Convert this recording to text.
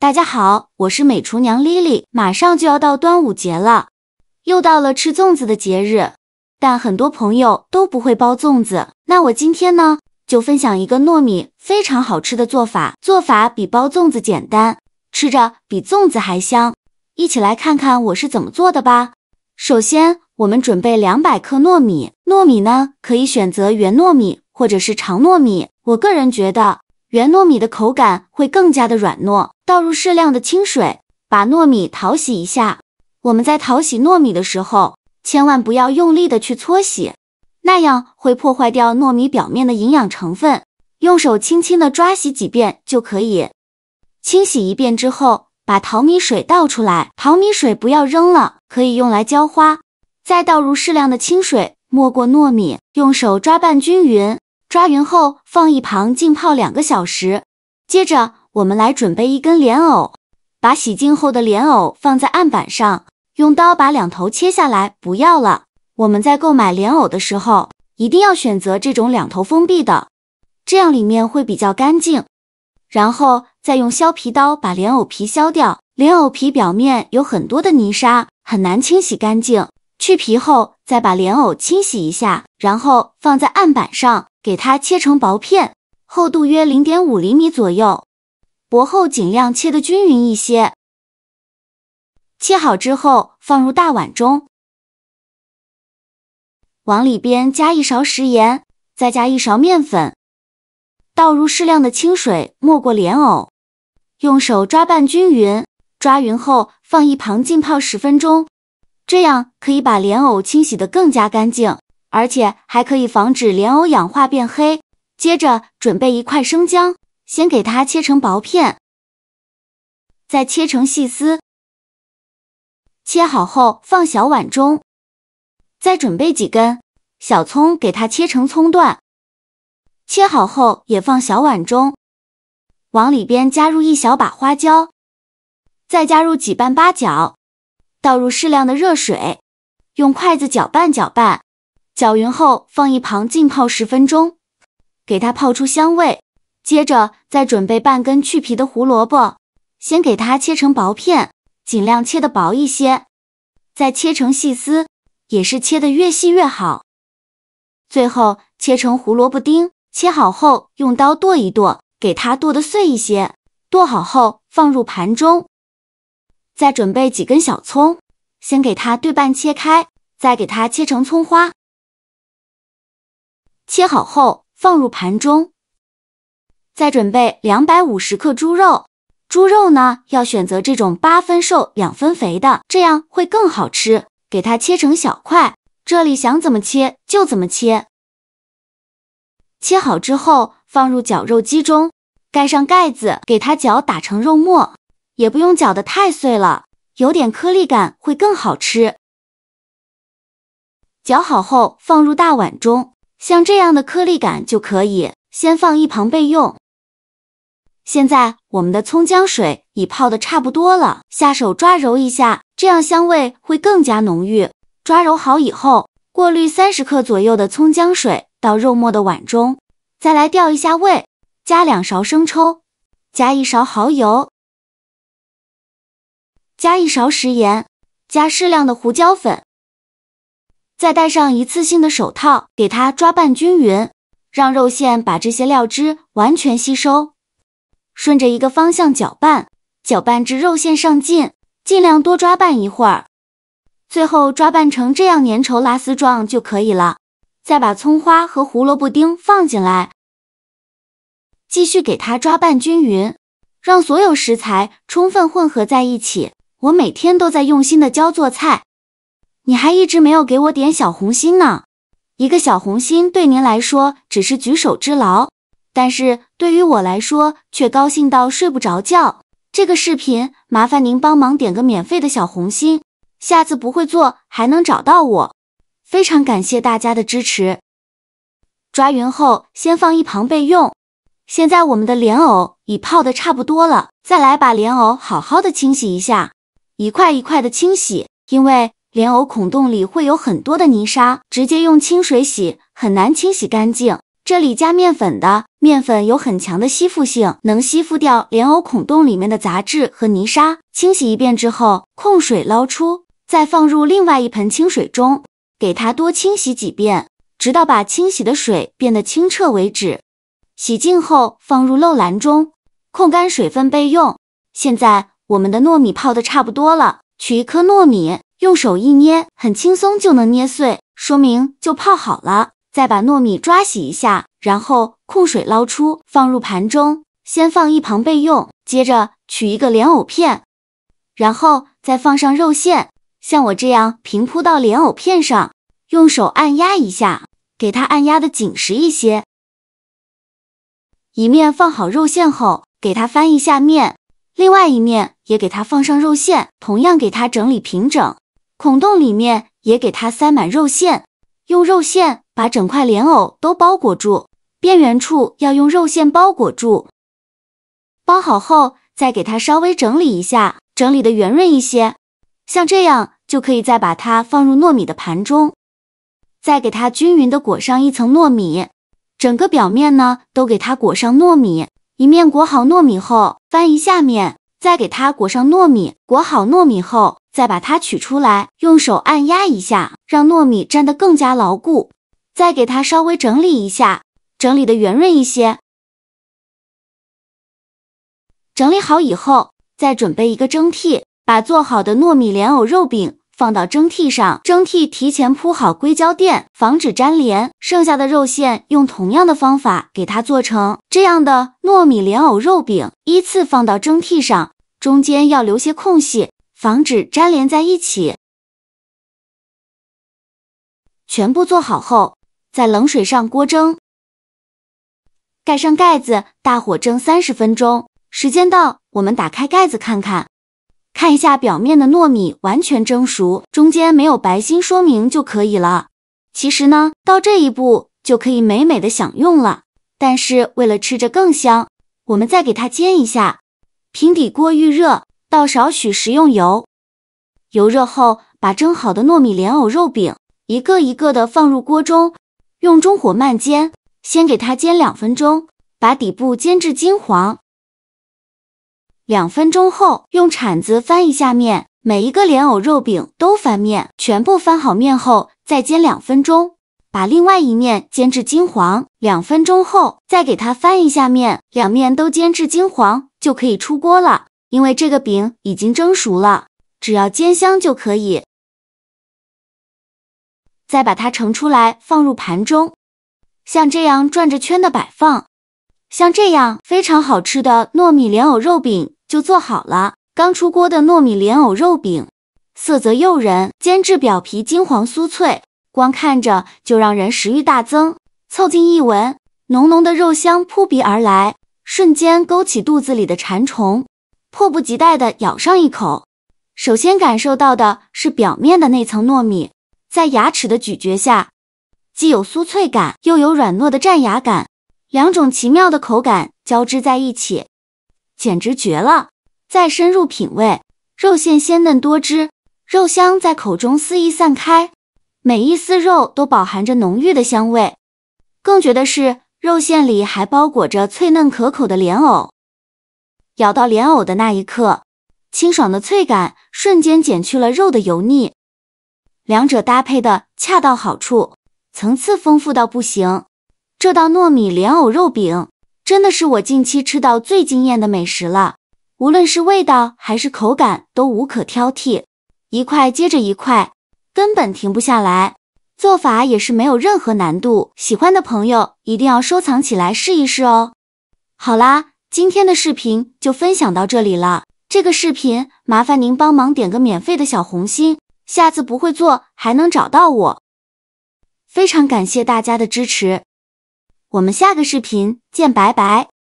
大家好，我是美厨娘 Lily， 马上就要到端午节了，又到了吃粽子的节日，但很多朋友都不会包粽子。那我今天呢，就分享一个糯米非常好吃的做法，做法比包粽子简单，吃着比粽子还香。一起来看看我是怎么做的吧。首先，我们准备200克糯米，糯米呢可以选择圆糯米或者是长糯米，我个人觉得圆糯米的口感会更加的软糯。倒入适量的清水，把糯米淘洗一下。我们在淘洗糯米的时候，千万不要用力的去搓洗，那样会破坏掉糯米表面的营养成分。用手轻轻的抓洗几遍就可以。清洗一遍之后，把淘米水倒出来，淘米水不要扔了，可以用来浇花。再倒入适量的清水，没过糯米，用手抓拌均匀。抓匀后放一旁浸泡2个小时。接着我们来准备一根莲藕，把洗净后的莲藕放在案板上，用刀把2头切下来，不要了。我们在购买莲藕的时候，一定要选择这种2头封闭的，这样里面会比较干净。然后再用削皮刀把莲藕皮削掉，莲藕皮表面有很多的泥沙，很难清洗干净。去皮后再把莲藕清洗一下，然后放在案板上，给它切成薄片，厚度约 0.5 厘米左右，薄厚尽量切得均匀一些。切好之后放入大碗中，往里边加1勺食盐，再加1勺面粉，倒入适量的清水，没过莲藕，用手抓拌均匀，抓匀后放一旁浸泡10分钟，这样可以把莲藕清洗得更加干净，而且还可以防止莲藕氧化变黑。接着准备1块生姜，先给它切成薄片，再切成细丝。切好后放小碗中，再准备几根小葱，给它切成葱段，切好后也放小碗中。往里边加入1小把花椒，再加入几瓣八角，倒入适量的热水，用筷子搅拌搅拌，搅匀后放一旁浸泡10分钟，给它泡出香味。接着再准备半根去皮的胡萝卜，先给它切成薄片，尽量切得薄一些，再切成细丝，也是切得越细越好。最后切成胡萝卜丁，切好后用刀剁一剁，给它剁得碎一些。剁好后放入盘中。再准备几根小葱，先给它对半切开，再给它切成葱花。切好后放入盘中。再准备250克猪肉，猪肉呢要选择这种8分瘦2分肥的，这样会更好吃。给它切成小块，这里想怎么切就怎么切。切好之后放入绞肉机中，盖上盖子，给它搅打成肉末，也不用搅得太碎了，有点颗粒感会更好吃。搅好后放入大碗中，像这样的颗粒感就可以，先放一旁备用。现在我们的葱姜水已泡得差不多了，下手抓揉一下，这样香味会更加浓郁。抓揉好以后，过滤30克左右的葱姜水到肉末的碗中，再来调一下味，加2勺生抽，加1勺蚝油，加1勺食盐，加适量的胡椒粉，再戴上一次性的手套，给它抓拌均匀，让肉馅把这些料汁完全吸收。顺着一个方向搅拌，搅拌至肉馅上劲，尽量多抓拌一会儿，最后抓拌成这样粘稠拉丝状就可以了。再把葱花和胡萝卜丁放进来，继续给它抓拌均匀，让所有食材充分混合在一起。我每天都在用心的教做菜，你还一直没有给我点小红心呢。一个小红心对您来说只是举手之劳，但是对于我来说却高兴到睡不着觉。这个视频麻烦您帮忙点个免费的小红心，下次不会做还能找到我。非常感谢大家的支持。抓匀后先放一旁备用。现在我们的莲藕已泡得差不多了，再来把莲藕好好的清洗一下，一块一块的清洗，因为莲藕孔洞里会有很多的泥沙，直接用清水洗很难清洗干净。这里加面粉的，面粉有很强的吸附性，能吸附掉莲藕孔洞里面的杂质和泥沙。清洗一遍之后，控水捞出，再放入另外一盆清水中，给它多清洗几遍，直到把清洗的水变得清澈为止。洗净后放入漏篮中，控干水分备用。现在我们的糯米泡的差不多了，取一颗糯米，用手一捏，很轻松就能捏碎，说明就泡好了。再把糯米抓洗一下，然后控水捞出，放入盘中，先放一旁备用。接着取一个莲藕片，然后再放上肉馅，像我这样平铺到莲藕片上，用手按压一下，给它按压的紧实一些。一面放好肉馅后，给它翻一下面，另外一面也给它放上肉馅，同样给它整理平整，孔洞里面也给它塞满肉馅，用肉馅把整块莲藕都包裹住，边缘处要用肉馅包裹住。包好后，再给它稍微整理一下，整理的圆润一些，像这样就可以再把它放入糯米的盘中，再给它均匀的裹上一层糯米，整个表面呢都给它裹上糯米。一面裹好糯米后，翻一下面，再给它裹上糯米。裹好糯米后，再把它取出来，用手按压一下，让糯米粘得更加牢固。再给它稍微整理一下，整理的圆润一些。整理好以后，再准备一个蒸屉，把做好的糯米莲藕肉饼放到蒸屉上，蒸屉提前铺好硅胶垫，防止粘连。剩下的肉馅用同样的方法给它做成这样的糯米莲藕肉饼，依次放到蒸屉上，中间要留些空隙，防止粘连在一起。全部做好后，在冷水上锅蒸，盖上盖子，大火蒸30分钟。时间到，我们打开盖子看看。看一下表面的糯米完全蒸熟，中间没有白心说明就可以了。其实呢，到这一步就可以美美的享用了。但是为了吃着更香，我们再给它煎一下。平底锅预热，倒少许食用油。油热后，把蒸好的糯米莲藕肉饼一个一个的放入锅中，用中火慢煎，先给它煎2分钟，把底部煎至金黄。2分钟后，用铲子翻一下面，每一个莲藕肉饼都翻面，全部翻好面后，再煎2分钟，把另外一面煎至金黄。2分钟后，再给它翻一下面，两面都煎至金黄，就可以出锅了。因为这个饼已经蒸熟了，只要煎香就可以。再把它盛出来，放入盘中，像这样转着圈的摆放。像这样非常好吃的糯米莲藕肉饼就做好了。刚出锅的糯米莲藕肉饼，色泽诱人，煎至表皮金黄酥脆，光看着就让人食欲大增。凑近一闻，浓浓的肉香扑鼻而来，瞬间勾起肚子里的馋虫，迫不及待地咬上一口。首先感受到的是表面的那层糯米，在牙齿的咀嚼下，既有酥脆感，又有软糯的蘸牙感，两种奇妙的口感交织在一起，简直绝了。再深入品味，肉馅鲜嫩多汁，肉香在口中肆意散开，每一丝肉都饱含着浓郁的香味。更绝的是，肉馅里还包裹着脆嫩可口的莲藕。咬到莲藕的那一刻，清爽的脆感瞬间减去了肉的油腻，两者搭配的恰到好处，层次丰富到不行。这道糯米莲藕肉饼真的是我近期吃到最惊艳的美食了，无论是味道还是口感都无可挑剔，一块接着一块，根本停不下来。做法也是没有任何难度，喜欢的朋友一定要收藏起来试一试哦。好啦，今天的视频就分享到这里了。这个视频麻烦您帮忙点个免费的小红心，下次不会做还能找到我。非常感谢大家的支持，我们下个视频见，拜拜。